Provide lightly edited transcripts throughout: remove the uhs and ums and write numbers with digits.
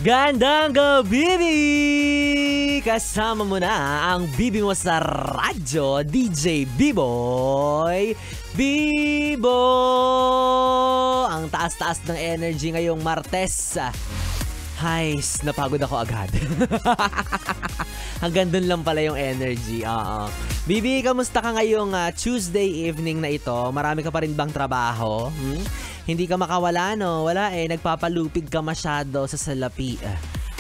Gandang gabi! Kasama mo na ang bibi mo sa radyo, DJ B-Boy Bibo! Ang taas-taas ng energy ngayong Martes. Hays, napagod ako agad. Hanggang dun lang pala yung energy. Bibi, kamusta ka ngayong Tuesday evening na ito? Marami ka pa rin bang trabaho? Hindi ka makawala, no? Wala nagpapalupig ka masyado sa salapi.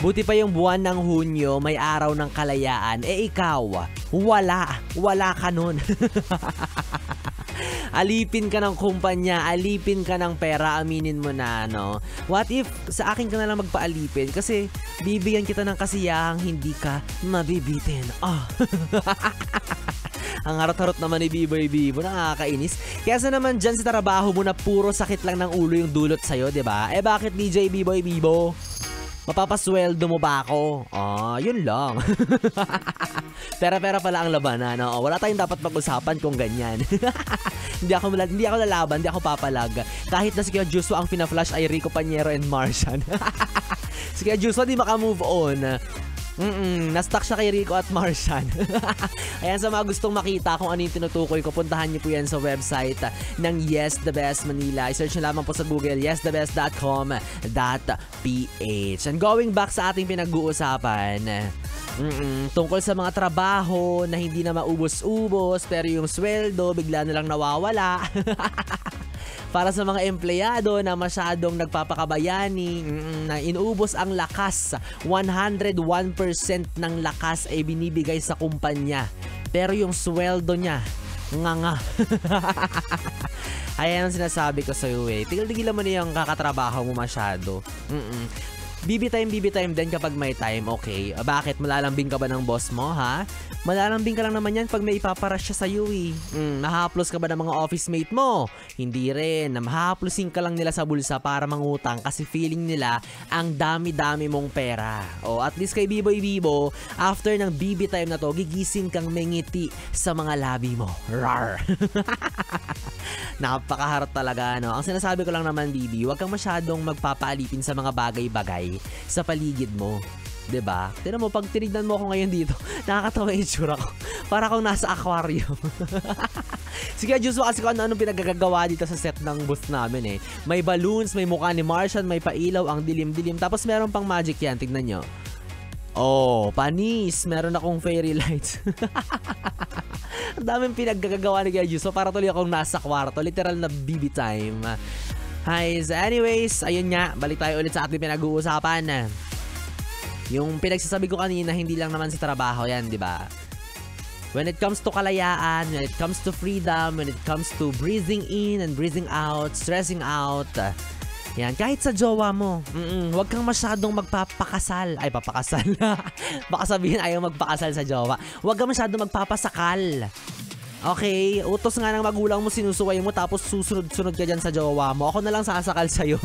Buti pa yung buwan ng Hunyo, may araw ng kalayaan. Ikaw, wala ka nun. Alipin ka ng kumpanya, alipin ka ng pera, aminin mo na, no? What if sa akin ka na lang magpaalipin? Kasi bibigyan kita ng kasiyahang hindi ka mabibitin. Ang harot-harot naman ni B-Boy Bibo, nakakainis. Kaya sa naman dyan sa trabaho mo na puro sakit lang ng ulo yung dulot sa'yo, diba? Bakit DJ B-Boy Bibo? Mapapasweldo mo ba ako? Yun lang. Pera-pera pala ang labanan. Wala tayong dapat pag-usapan kung ganyan. Hindi ako lalaban, hindi ako papalag. Kahit na si Kuya Juso ang fina-flash ay Rico Pañero and Martian. Si Kuya Juso di maka-move on. Na-stuck siya kay Rico at Martian. Ayan, sa mga gustong makita kung ano yung tinutukoy ko, puntahan niyo po yan sa website ng Yes The Best Manila. I-search nyo lamang po sa Google, yesthebest.com.ph. And going back sa ating pinag-uusapan, tungkol sa mga trabaho na hindi na maubos-ubos pero yung sweldo bigla na lang nawawala. Para sa mga empleyado na masyadong nagpapakabayani, na inuubos ang lakas, 101% ng lakas ay binibigay sa kumpanya. Pero yung sweldo niya, nga. Ayan ang sinasabi ko sa'yo Tigil-tigilan mo na yung kakatrabaho mo masyado. BB time din kapag may time, okay? Bakit? Malalambing ka ba ng boss mo, ha? Malalambing ka lang naman yan pag may ipaparush siya sa'yo, Mahaplos ka ba ng mga office mate mo? Hindi rin. Mahaplosin ka lang nila sa bulsa para mangutang kasi feeling nila ang dami-dami mong pera. At least kay B-Boy Bibo, after ng BB time na to, gigising kang mengiti sa mga labi mo. Rar! Napakaharot talaga, no? Ang sinasabi ko lang naman, BB, huwag kang masyadong magpapaalipin sa mga bagay-bagay sa paligid mo. 'Di ba? Tingnan mo, pag tinignan mo ako ngayon dito, nakakatawa yung itsura ko. Para akong nasa aquarium. Sige, Diyos mo kasi kung ano-anong pinagagagawa dito sa set ng booth namin May balloons, may mukha ni Martian, may pailaw, ang dilim-dilim. Tapos meron pang magic yan, tignan nyo. Panis, meron akong fairy lights. Ang daming pinagagagawa ni Kuya Diyos. So para tuloy akong nasa kwarto, literal na BB time. Anyways, ayun nga, balik tayo ulit sa ating pinag-uusapan. Yung pinagsasabi ko kanina, hindi lang naman sa trabaho yan, di ba? When it comes to kalayaan, when it comes to freedom, when it comes to breathing in and breathing out, stressing out, yan, kahit sa jowa mo, huwag kang masyadong magpapakasal. Ay, papakasal. Baka sabihin ayaw magpakasal sa jowa. Huwag kang masyadong magpapasakal. Okay, utos nga ng magulang mo, sinusuway mo, tapos susunod-sunod ka dyan sa jowa mo. Ako na lang sasakal sa'yo.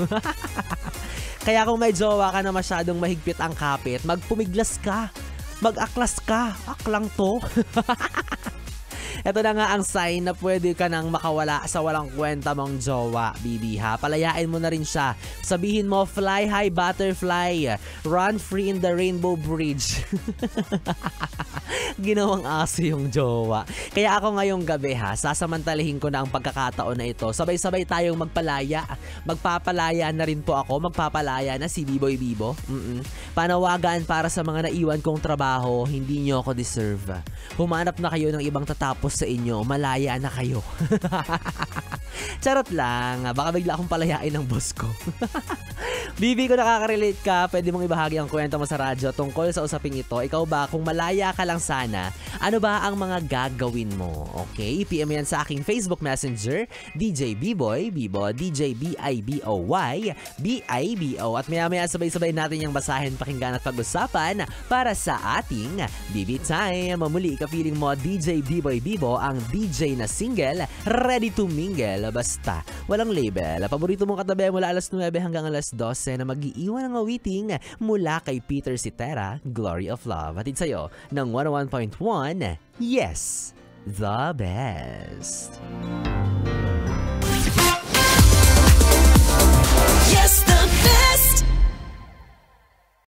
Kaya kung may jowa ka na masyadong mahigpit ang kapit, magpumiglas ka. Mag-aklas ka. Aklang to. Ito na nga ang sign na pwede ka nang makawala sa walang kwenta mong jowa, BB, ha? Palayain mo na rin siya. Sabihin mo, fly high butterfly, run free in the rainbow bridge. Ginawang aso yung jowa. Kaya ako ngayong gabi, ha, sasamantalahin ko na ang pagkakataon na ito. Sabay-sabay tayong magpalaya. Magpapalaya na rin po ako. Magpapalaya na si B-Boy Bibo. Panawagan para sa mga naiwan kong trabaho, hindi nyo ako deserve. Humanap na kayo ng ibang tatapos sa inyo, malaya na kayo. Charot lang, baka bigla akong palayain ng boss ko. Bibi, ko nakaka-relate ka, pwede mong ibahagi ang kwento mo sa radyo tungkol sa usaping ito. Ikaw ba, kung malaya ka lang sana, ano ba ang mga gagawin mo? Okay, PM yan sa aking Facebook Messenger, DJ B-Boy, Bibo, DJ B-I-B-O-Y, B-I-B-O. At maya-maya sabay-sabay natin yung basahin, pakinggan at pag-usapan para sa ating BB Time. Muli, kapiling mo, DJ B-Boy Bibo, ang DJ na single, ready to mingle, basta walang label. Paborito mong katabi mula alas 9 hanggang alas 12 na mag-iiwan ng awiting mula kay Peter Cetera, Glory of Love. Hatid sa'yo ng 101.1, Yes, the Best.